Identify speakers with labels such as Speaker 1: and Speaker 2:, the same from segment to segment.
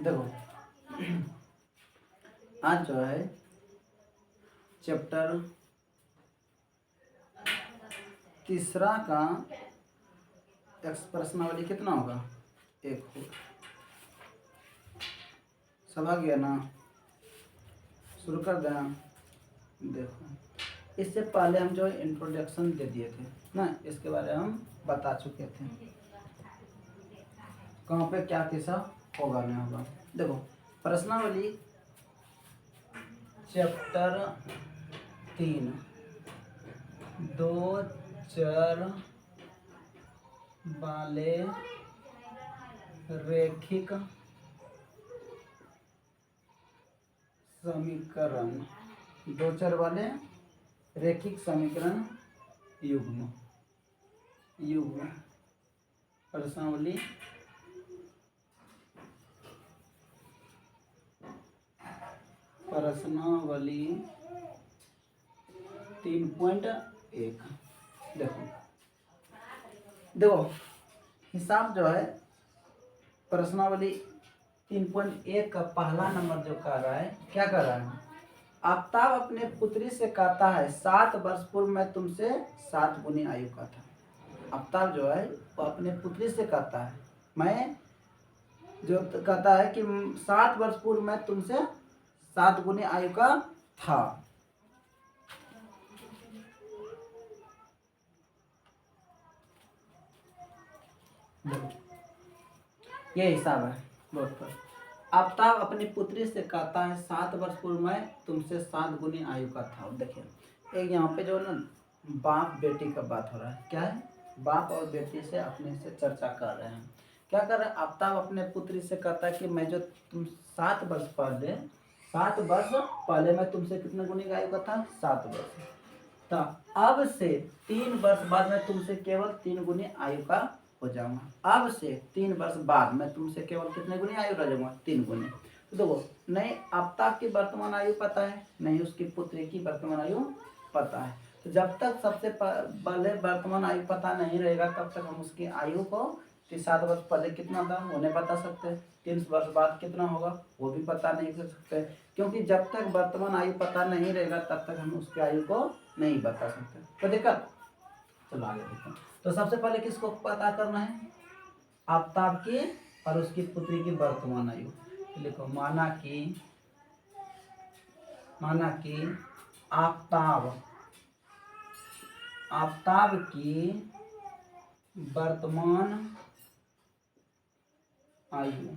Speaker 1: देखो आज जो है चैप्टर तीसरा का प्रश्नावली कितना होगा, 1 होगा। सब आ गया ना, शुरू कर दें। देखो इससे पहले हम जो इंट्रोडक्शन दे दिए थे ना, इसके बारे में हम बता चुके थे कहाँ पे क्या कैसा होगा नहीं होगा। देखो प्रश्नावली चैप्टर 3 दो चर वाले रैखिक समीकरण, दो चर वाले रैखिक समीकरण युग्म प्रश्नावली प्रश्नावली 3.1। देखो हिसाब जो है प्रश्नावली 3.1 का पहला नंबर जो कर रहा है, क्या कर रहा है, आफ्ताब अपने पुत्री से कहता है 7 वर्ष पूर्व मैं तुमसे 7 गुनी आयु का था। आफ्ताब जो है वो अपने पुत्री से कहता है, मैं जो कहता है कि 7 वर्ष पूर्व मैं तुमसे 7 गुनी आयु का था। ये हिसाब है बोर्ड पर। आफ्ताब अपनी पुत्री से कहता है 7 वर्ष पूर्व मैं तुमसे 7 गुनी आयु का था। देखिए एक यहाँ पे जो ना बाप बेटी का बात हो रहा है, क्या है, बाप और बेटी से अपने से चर्चा कर रहे हैं। क्या कर रहे हैं, आफ्ताब अपने पुत्री से कहता है कि मैं जो तुम 7 वर्ष पहले मैं तुमसे कितने गुनी आयु का था, 7 वर्ष। तो अब से 3 वर्ष बाद मैं तुमसे केवल 3 गुनी आयु का हो जाऊंगा। अब से 3 वर्ष बाद मैं तुमसे केवल कितने गुनी आयु रह जाऊंगा, 3 गुनी। तो देखो नहीं आफ्ताब की वर्तमान आयु पता है, नहीं उसकी पुत्री की वर्तमान आयु पता है। तो जब तक सबसे पहले वर्तमान आयु पता नहीं रहेगा तब तक हम उसकी आयु को 7 वर्ष पहले कितना था वो नहीं बता सकते, 3 वर्ष बाद कितना होगा वो भी पता नहीं कर सकते, क्योंकि जब तक वर्तमान आयु पता नहीं रहेगा तब तक हम उसकी आयु को नहीं बता सकते। तो दिक्कत, चलो आगे देखो। तो सबसे पहले किसको पता करना है, आफ्ताब की और उसकी पुत्री की वर्तमान आयु। तो लिखो माना कि आफ्ताब की वर्तमान आयु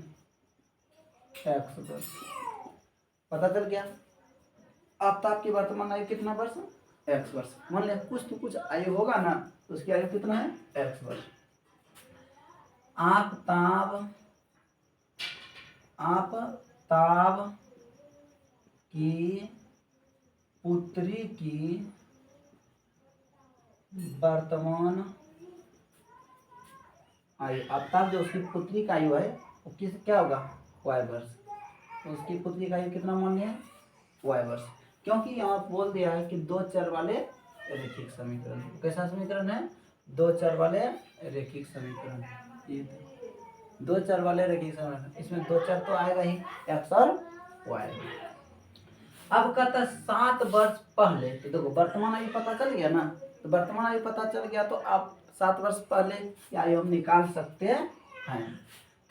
Speaker 1: x वर्ष। पता चल गया आफ्ताब की वर्तमान आयु कितना वर्ष, x वर्ष। मान लिया कुछ तो कुछ आयु होगा ना, तो उसकी आयु कितना है, x वर्ष। आफ्ताब की पुत्री की वर्तमान आयु, आफ्ताब जो उसकी पुत्री का आयु है वो किस क्या होगा, y वर्ष। तो उसकी पुत्री का आयु कितना मान लिया, y वर्ष, क्योंकि यहाँ बोल दिया है कि 2 चर वाले रैखिक समीकरण। कैसा समीकरण है, 2 चर वाले रैखिक समीकरण। ये 2 चर वाले रैखिक समीकरण, इसमें 2 चर तो आएगा ही, x और y। अब कहता है 7 वर्ष पहले, तो देखो वर्तमान आयु पता चल गया ना, तो वर्तमान आयु पता चल गया तो आप 7 वर्ष पहले की आयु हम निकाल सकते हैं।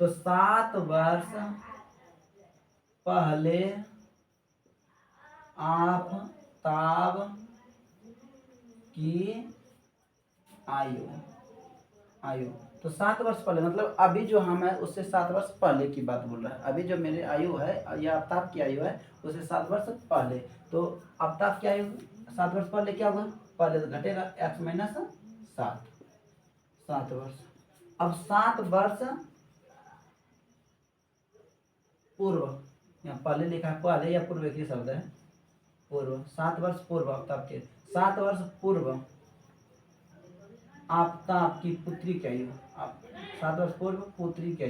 Speaker 1: तो 7 वर्ष पहले आफ्ताब की आयु तो 7 वर्ष पहले मतलब अभी जो हम है उससे 7 वर्ष पहले की बात बोल रहा है। अभी जो मेरी आयु है या आफ्ताब की आयु है उससे 7 वर्ष पहले। तो आफ्ताब की आयु 7 वर्ष पहले क्या होगा, पहले तो घटेगा x माइनस 7 वर्ष। अब 7 वर्ष पूर्व, यहाँ पहले लिखा है, पहले या पूर्व एक ही शब्द है, पूर्व। 7 वर्ष पूर्व आफ्ताब के, 7 वर्ष पूर्व आफ्ताब की पुत्री की आयु, 7 वर्ष पूर्व पुत्री की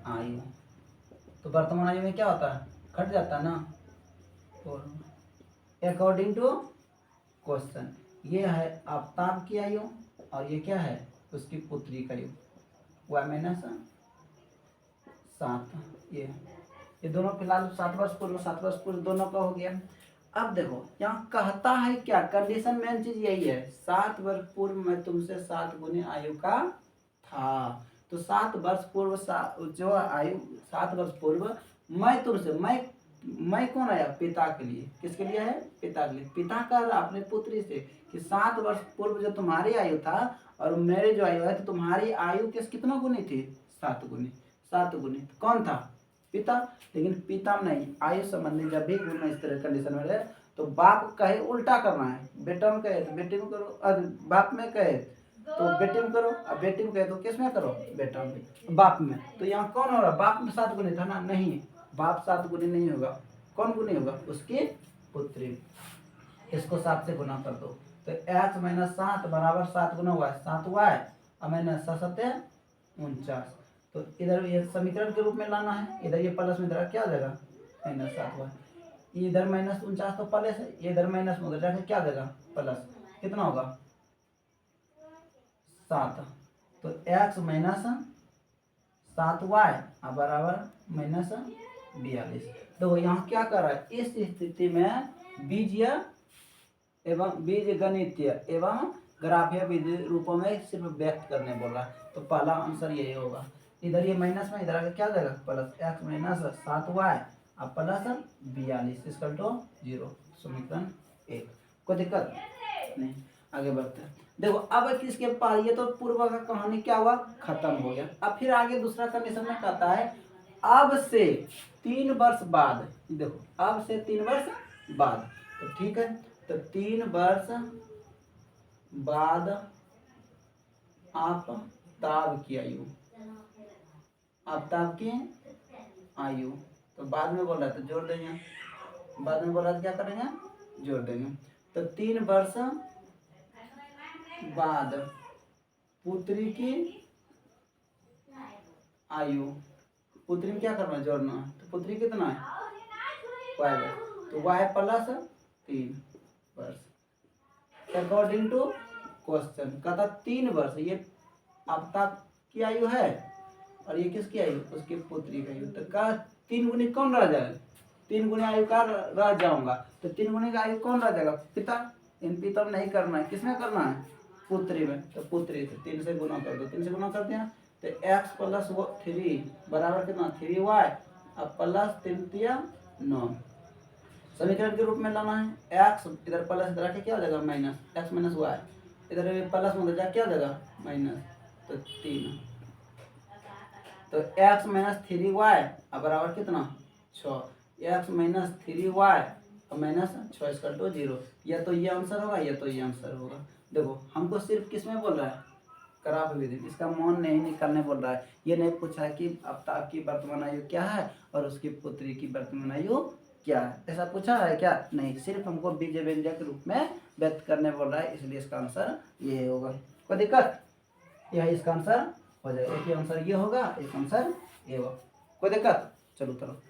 Speaker 1: आयु, तो वर्तमान आयु में क्या होता है, घट जाता है ना। अकॉर्डिंग टू क्वेश्चन ये है आफ्ताब की आयु और ये क्या है, उसकी पुत्री का आयु। y minus 7। ये दोनों फिलहाल 7 वर्ष पूर्व 7 वर्ष पूर्व दोनों का हो गया। अब देखो यहाँ कहता है क्या, कंडीशन मेन चीज यही है, 7 वर्ष पूर्व मैं तुमसे 7 गुनी आयु का था। तो 7 वर्ष पूर्व जो आयु 7 वर्ष पूर्व मैं तुमसे, मैं कौन आया, पिता के लिए, किसके लिए है, पिता के लिए। पिता का अपने पुत्री से कि 7 वर्ष पूर्व जो तुम्हारी आयु था और मेरे जो आयु है, तो तुम्हारी आयु कितना गुनी थी, 7 गुनी। 7 गुनी कौन था, पिता। लेकिन पिता नहीं, आयु संबंधी जब भी गुना इस तरह कंडीशन में रहे तो बाप कहे उल्टा करना है, बेटा में कहे तो बेटी में करो, और बाप में कहे तो बेटी में करो, और बेटी में कहे तो किस में करो, बेटा में, बाप में। तो यहाँ कौन हो रहा, बाप में 7 गुनी था ना, नहीं, बाप 7 गुनी नहीं होगा, कौन गुनी होगा, उसकी पुत्री। इसको 7 से गुना कर दो तो x माइनस 7 बराबर 7 गुना हुआ है 7y और माइनस 7 49। तो इधर ये समीकरण के रूप में लाना है, इधर ये प्लस में इधर क्या आ जाएगा, माइनस 7y, इधर माइनस 49 तो प्लस है, ये इधर माइनस में उधर जाकर क्या देगा, प्लस, कितना होगा 7। तो x माइनस 7y बराबर माइनस 42। तो यहाँ क्या कर रहा है, इस स्थिति में बीज गणितीय एवं ग्राफीय विधि रूपों में सिर्फ व्यक्त करने बोल रहा है। तो पहला आंसर यही होगा, इधर ये माइनस में इधर आगे क्या जाएगा, प्लस x माइनस 7y और प्लस 42 इसकल टू 0। समीकरण 1। कोई दिक्कत नहीं, आगे बढ़ते हैं। देखो अब किसके पास, ये तो पूर्व का कहानी क्या हुआ, खत्म हो गया। अब फिर आगे दूसरा कंडीशन में कहता है अब से 3 वर्ष बाद, देखो अब से 3 वर्ष बाद, तो ठीक है, तो 3 वर्ष बाद आफ्ताब की आयु, आफ्ताब की आयु, तो बाद में बोल रहा था जोड़ देंगे, बाद में बोल रहा था क्या करेंगे, जोड़ देंगे। तो 3 वर्ष बाद पुत्री की आयु, पुत्री में क्या करना है, जोड़ना है। तो पुत्री कितना है, y, तो y प्लस 3 वर्ष अकॉर्डिंग टू क्वेश्चन। कहता 3 वर्ष, ये आफ्ताब की आयु है और ये किसकी आयु, उसकी पुत्री की आयु। तो का 3 गुनी कौन रह जाएगा, 3 गुनी आयु का रह जाऊंगा, तो 3 गुनी का आयु कौन रह जाएगा, पिता। इन पिता में नहीं करना है, किसमें करना है, पुत्री में। तो पुत्री से 3 से गुना कर दो, 3 से गुना करते हैं तो x प्लस 3 बराबर कितना, 3y अब प्लस 3 9। समीकरण के रूप में लाना है, x इधर प्लस इधर आके क्या हो जाएगा, माइनस x माइनस y, इधर प्लस में उधर जाके क्या हो जाएगा, माइनस, तो 3। तो x माइनस 3y बराबर कितना, 6, x माइनस 3y और माइनस 6 इसका टू 0। या तो ये आंसर होगा या तो ये आंसर होगा। देखो हमको सिर्फ किस में बोल रहा है, ग्राफ विधि, इसका मान नहीं निकालने बोल रहा है। ये नहीं पूछा है कि आफ्ताब की वर्तमान आयु क्या है और उसकी पुत्री की वर्तमान आयु क्या है, ऐसा पूछा है क्या, नहीं, सिर्फ हमको बीज व्यंजक के रूप में व्यक्त करने बोल रहा है, इसलिए इसका आंसर ये होगा। कोई दिक्कत, यह इसका आंसर हो जाएगा, एक आंसर ये होगा, एक आंसर ये होगा। कोई दिक्कत, चलो चलो।